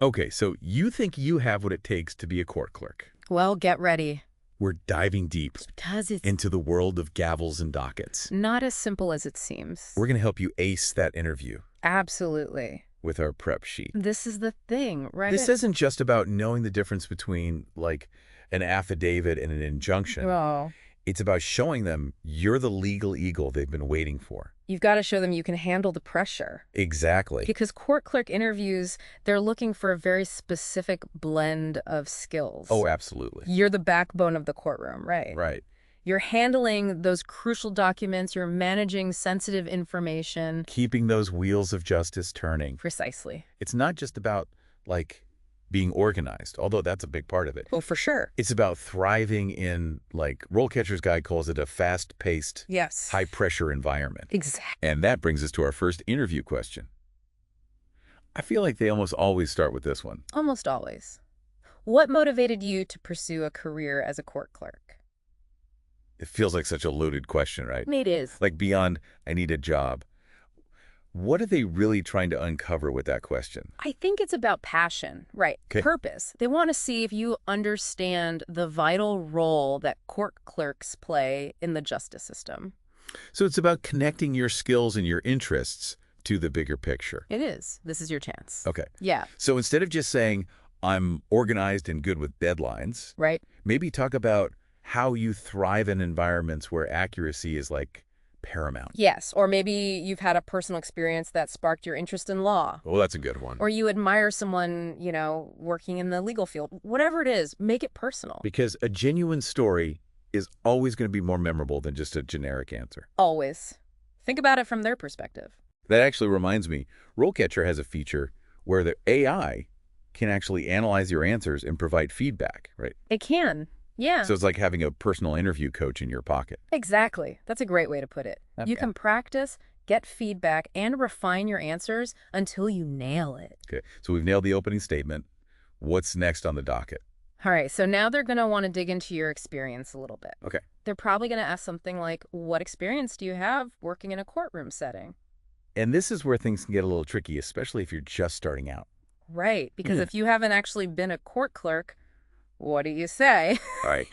Okay, so you think you have what it takes to be a court clerk. Well, get ready. We're diving deep Because it's into the world of gavels and dockets. not as simple as it seems. We're going to help you ace that interview Absolutely. with our prep sheet. This is the thing, right? This isn't just about knowing the difference between, like, an affidavit and an injunction. Oh, It's about showing them you're the legal eagle they've been waiting for. you've got to show them you can handle the pressure. Exactly. Because court clerk interviews, they're looking for a very specific blend of skills. Oh, absolutely. You're the backbone of the courtroom, right? Right. You're handling those crucial documents. You're managing sensitive information. Keeping those wheels of justice turning. Precisely. It's not just about, like, being organized, although that's a big part of it. Oh, for sure. It's about thriving in, like, RoleCatcher's guide calls it a fast-paced, Yes. high-pressure environment. Exactly. And that brings us to our first interview question. I feel like they almost always start with this one. Almost always. What motivated you to pursue a career as a court clerk? It feels like such a loaded question, right? It is. Like beyond, I need a job. What are they really trying to uncover with that question? I think it's about passion, right? Okay. Purpose. They want to see if you understand the vital role that court clerks play in the justice system. So it's about connecting your skills and your interests to the bigger picture. It is. This is your chance. Okay. Yeah. So instead of just saying, I'm organized and good with deadlines, Right? maybe talk about how you thrive in environments where accuracy is, like, paramount. Yes. Or maybe you've had a personal experience that sparked your interest in law. Oh, that's a good one. Or you admire someone, working in the legal field. Whatever it is, make it personal. Because a genuine story is always going to be more memorable than just a generic answer. Always. Think about it from their perspective. That actually reminds me, RoleCatcher has a feature where the AI can actually analyze your answers and provide feedback, right? It can. Yeah. So it's like having a personal interview coach in your pocket. Exactly. That's a great way to put it. You Okay. can practice, get feedback, and refine your answers until you nail it. Okay, so we've nailed the opening statement. What's next on the docket? All right, so now they're going to want to dig into your experience a little bit. Okay. They're probably going to ask something like, what experience do you have working in a courtroom setting? And this is where things can get a little tricky, especially if you're just starting out. Right, because Yeah. if you haven't actually been a court clerk, what do you say? All right.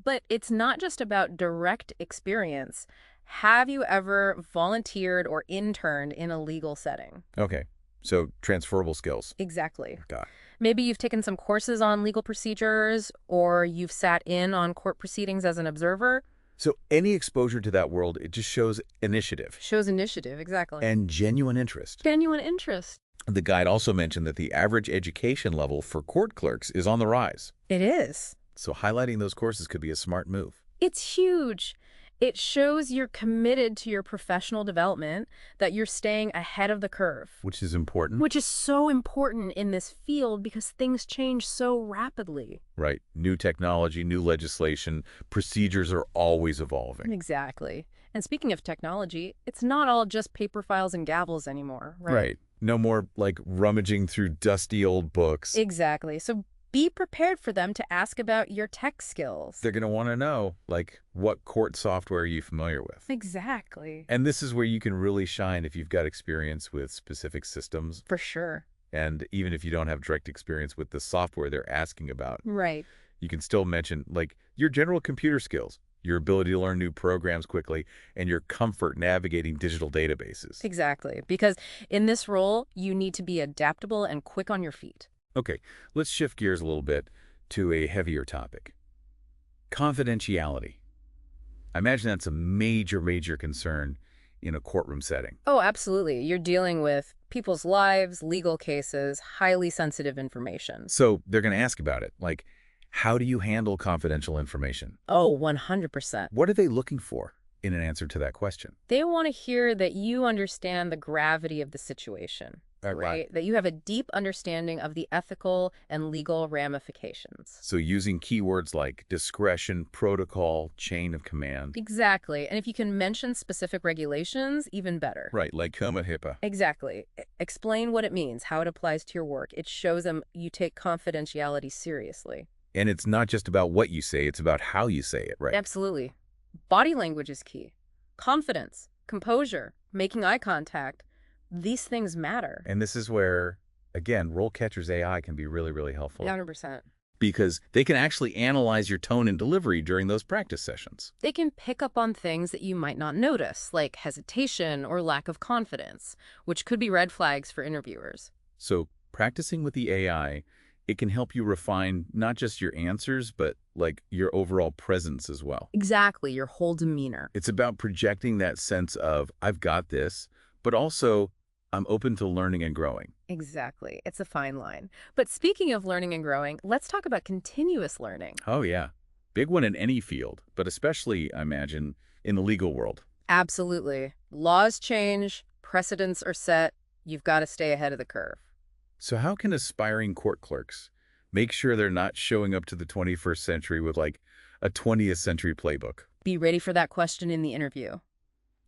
But it's not just about direct experience. Have you ever volunteered or interned in a legal setting? Okay, so transferable skills. Exactly. Got it. Maybe you've taken some courses on legal procedures, or you've sat in on court proceedings as an observer. So any exposure to that world, it just shows initiative Shows initiative, exactly. and genuine interest. Genuine interest. The guide also mentioned that the average education level for court clerks is on the rise. It is. So highlighting those courses could be a smart move. It's huge. It shows you're committed to your professional development, that you're staying ahead of the curve. Which is important. Which is so important in this field because things change so rapidly. Right. New technology, new legislation, procedures are always evolving. Exactly. And speaking of technology, it's not all just paper files and gavels anymore, right? Right. No more, like, rummaging through dusty old books. Exactly. So be prepared for them to ask about your tech skills. They're going to want to know, like, what court software are you familiar with? Exactly. And this is where you can really shine if you've got experience with specific systems. For sure. And even if you don't have direct experience with the software they're asking about, Right. you can still mention, like, your general computer skills, your ability to learn new programs quickly, and your comfort navigating digital databases. Exactly. Because in this role, you need to be adaptable and quick on your feet. Okay, let's shift gears a little bit to a heavier topic. Confidentiality. I imagine that's a major, major concern in a courtroom setting. Oh, absolutely. You're dealing with people's lives, legal cases, highly sensitive information. So they're going to ask about it, like, how do you handle confidential information? Oh, 100%. What are they looking for in an answer to that question? They want to hear that you understand the gravity of the situation, right? That you have a deep understanding of the ethical and legal ramifications. So using keywords like discretion, protocol, chain of command. Exactly. And if you can mention specific regulations, even better. Right, like COMA HIPAA. Exactly. Explain what it means, how it applies to your work. It shows them you take confidentiality seriously. And it's not just about what you say, it's about how you say it, right? Absolutely. Body language is key. Confidence, composure, making eye contact. These things matter. And this is where Again, RoleCatcher's AI can be really, really helpful 100%. because they can actually analyze your tone and delivery during those practice sessions. They can pick up on things that you might not notice, like hesitation or lack of confidence, which could be red flags for interviewers. So practicing with the AI, it can help you refine not just your answers, but like your overall presence as well. Exactly, your whole demeanor. It's about projecting that sense of, I've got this, but also I'm open to learning and growing. Exactly. It's a fine line. But speaking of learning and growing, let's talk about continuous learning. Oh, yeah. Big one in any field, but especially, I imagine, in the legal world. Absolutely. Laws change, precedents are set, you've got to stay ahead of the curve. So how can aspiring court clerks make sure they're not showing up to the 21st century with like a 20th century playbook? Be ready for that question in the interview.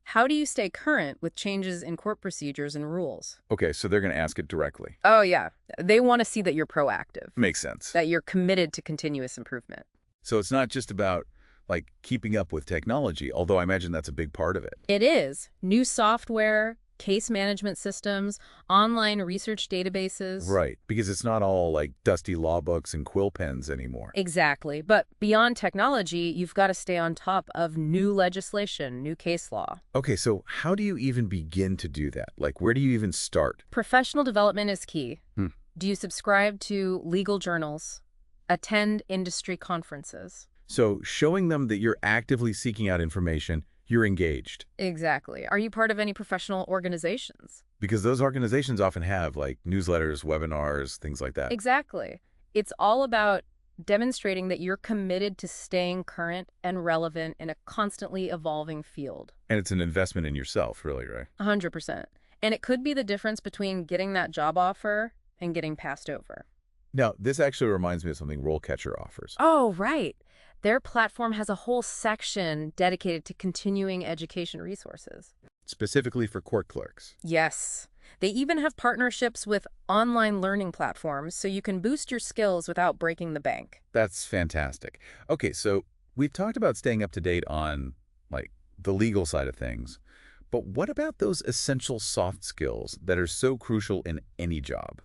How do you stay current with changes in court procedures and rules? Okay, so they're going to ask it directly. Oh, yeah. They want to see that you're proactive, Makes sense. that you're committed to continuous improvement. So it's not just about like keeping up with technology, although I imagine that's a big part of it. It is. New software, case management systems, online research databases. Right, because it's not all like dusty law books and quill pens anymore. Exactly. But beyond technology, you've got to stay on top of new legislation, new case law. Okay, so how do you even begin to do that? Like, where do you even start? Professional development is key. Hmm. Do you subscribe to legal journals? Attend industry conferences? So showing them that you're actively seeking out information, you're engaged. Exactly. Are you part of any professional organizations? Because those organizations often have like newsletters, webinars, things like that. Exactly. It's all about demonstrating that you're committed to staying current and relevant in a constantly evolving field. And it's an investment in yourself, really, right? 100%. And it could be the difference between getting that job offer and getting passed over. Now, this actually reminds me of something RoleCatcher offers. Oh, right. Their platform has a whole section dedicated to continuing education resources. Specifically for court clerks. Yes. They even have partnerships with online learning platforms so you can boost your skills without breaking the bank. That's fantastic. Okay, so we've talked about staying up to date on like the legal side of things, but what about those essential soft skills that are so crucial in any job?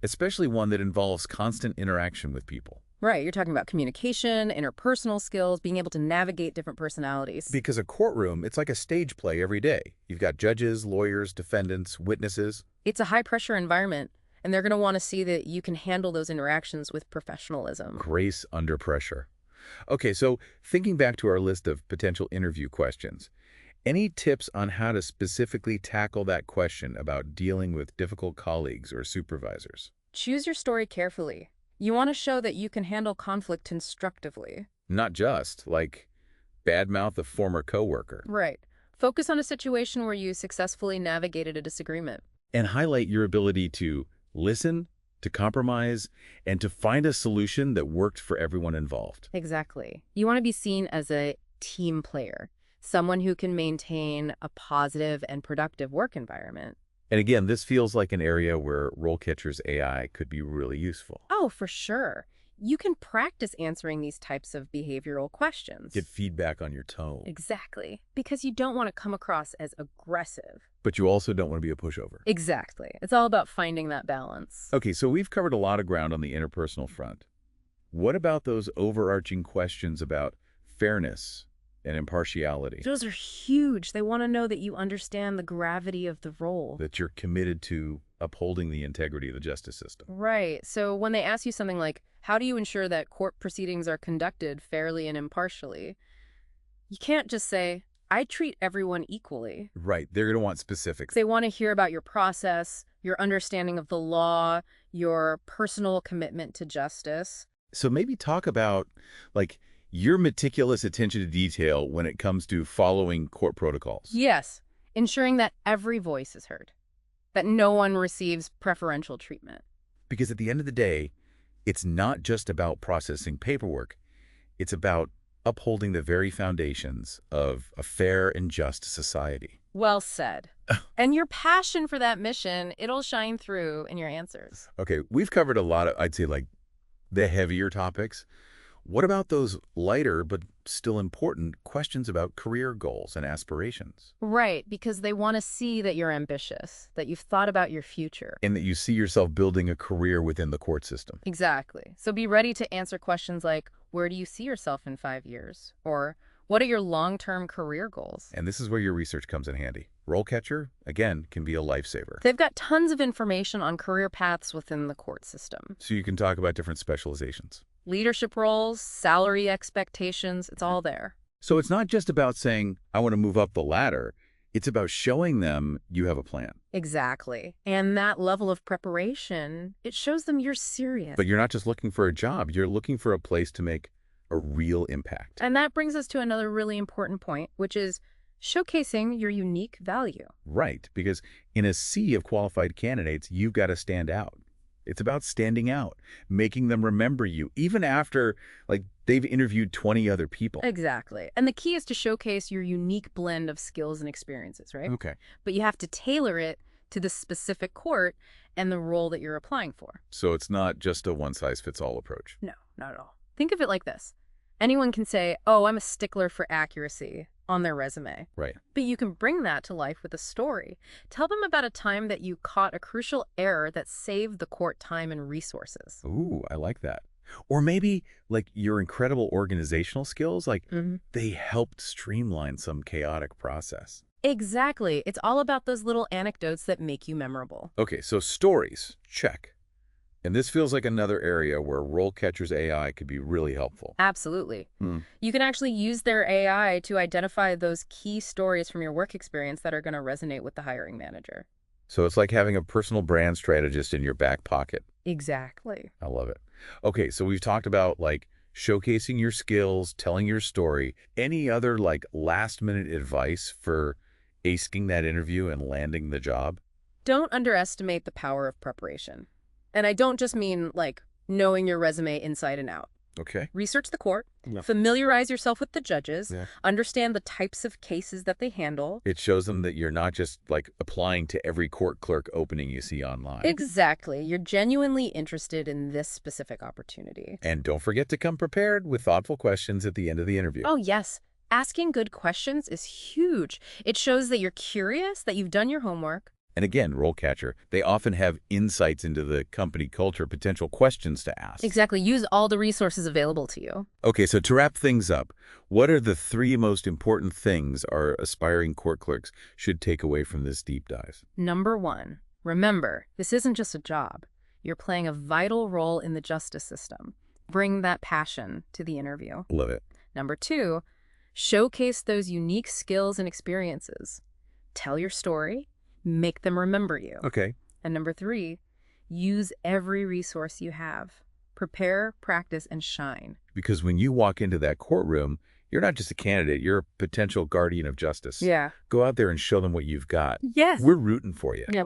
Especially one that involves constant interaction with people. Right, you're talking about communication, interpersonal skills, being able to navigate different personalities. Because a courtroom, it's like a stage play every day. You've got judges, lawyers, defendants, witnesses. It's a high-pressure environment, and they're going to want to see that you can handle those interactions with professionalism. Grace under pressure. Okay, so thinking back to our list of potential interview questions, any tips on how to specifically tackle that question about dealing with difficult colleagues or supervisors? Choose your story carefully. You want to show that you can handle conflict constructively. Not just, like, badmouth a former coworker. Right. Focus on a situation where you successfully navigated a disagreement. And highlight your ability to listen, to compromise, and to find a solution that worked for everyone involved. Exactly. You want to be seen as a team player, someone who can maintain a positive and productive work environment. And again, this feels like an area where RoleCatcher's AI could be really useful. Oh, for sure. You can practice answering these types of behavioral questions. Get feedback on your tone. Exactly. Because you don't want to come across as aggressive. But you also don't want to be a pushover. Exactly. It's all about finding that balance. Okay, so we've covered a lot of ground on the interpersonal front. What about those overarching questions about fairness and impartiality? Those are huge. They want to know that you understand the gravity of the role. That you're committed to upholding the integrity of the justice system. Right. So when they ask you something like, how do you ensure that court proceedings are conducted fairly and impartially? You can't just say, I treat everyone equally. Right. They're going to want specifics. They want to hear about your process, your understanding of the law, your personal commitment to justice. So maybe talk about, like, your meticulous attention to detail when it comes to following court protocols. Yes, ensuring that every voice is heard, that no one receives preferential treatment. Because at the end of the day, it's not just about processing paperwork. It's about upholding the very foundations of a fair and just society. Well said. And your passion for that mission, it'll shine through in your answers. Okay, we've covered a lot of, I'd say, like, the heavier topics. What about those lighter but still important questions about career goals and aspirations? Right, because they want to see that you're ambitious, that you've thought about your future. And that you see yourself building a career within the court system. Exactly. So be ready to answer questions like, where do you see yourself in 5 years? Or what are your long-term career goals? And this is where your research comes in handy. RoleCatcher, again, can be a lifesaver. They've got tons of information on career paths within the court system. So you can talk about different specializations. Leadership roles, salary expectations, it's all there. So it's not just about saying, I want to move up the ladder. It's about showing them you have a plan. Exactly. And that level of preparation, it shows them you're serious. But you're not just looking for a job. You're looking for a place to make a real impact. And that brings us to another really important point, which is showcasing your unique value. Right, because in a sea of qualified candidates, you've got to stand out. It's about standing out, making them remember you, even after, they've interviewed 20 other people. Exactly. And the key is to showcase your unique blend of skills and experiences, right? Okay. But you have to tailor it to the specific court and the role that you're applying for. So it's not just a one-size-fits-all approach. No, not at all. Think of it like this. Anyone can say, oh, I'm a stickler for accuracy on their resume. Right. But you can bring that to life with a story. Tell them about a time that you caught a crucial error that saved the court time and resources. Ooh, I like that. Or maybe, your incredible organizational skills, they helped streamline some chaotic process. Exactly. It's all about those little anecdotes that make you memorable. Okay, so stories, check. And this feels like another area where RoleCatcher's AI could be really helpful. Absolutely. You can actually use their AI to identify those key stories from your work experience that are going to resonate with the hiring manager. So it's like having a personal brand strategist in your back pocket. Exactly. I love it. Okay, so we've talked about, showcasing your skills, telling your story. Any other, last-minute advice for acing that interview and landing the job? Don't underestimate the power of preparation. And I don't just mean, knowing your resume inside and out. Okay. Research the court, Yeah. familiarize yourself with the judges, Yeah. understand the types of cases that they handle. It shows them that you're not just, applying to every court clerk opening you see online. Exactly. You're genuinely interested in this specific opportunity. And don't forget to come prepared with thoughtful questions at the end of the interview. Oh, yes. Asking good questions is huge. It shows that you're curious, that you've done your homework. And again, RoleCatcher, they often have insights into the company culture, potential questions to ask. Exactly. Use all the resources available to you. Okay, so to wrap things up, what are the 3 most important things our aspiring court clerks should take away from this deep dive? Number 1, remember, this isn't just a job. You're playing a vital role in the justice system. Bring that passion to the interview. Love it. Number 2, showcase those unique skills and experiences. Tell your story. Make them remember you. Okay. And number 3, use every resource you have. Prepare, practice, and shine. Because when you walk into that courtroom, you're not just a candidate, you're a potential guardian of justice. Yeah. Go out there and show them what you've got. Yes. We're rooting for you. Yeah.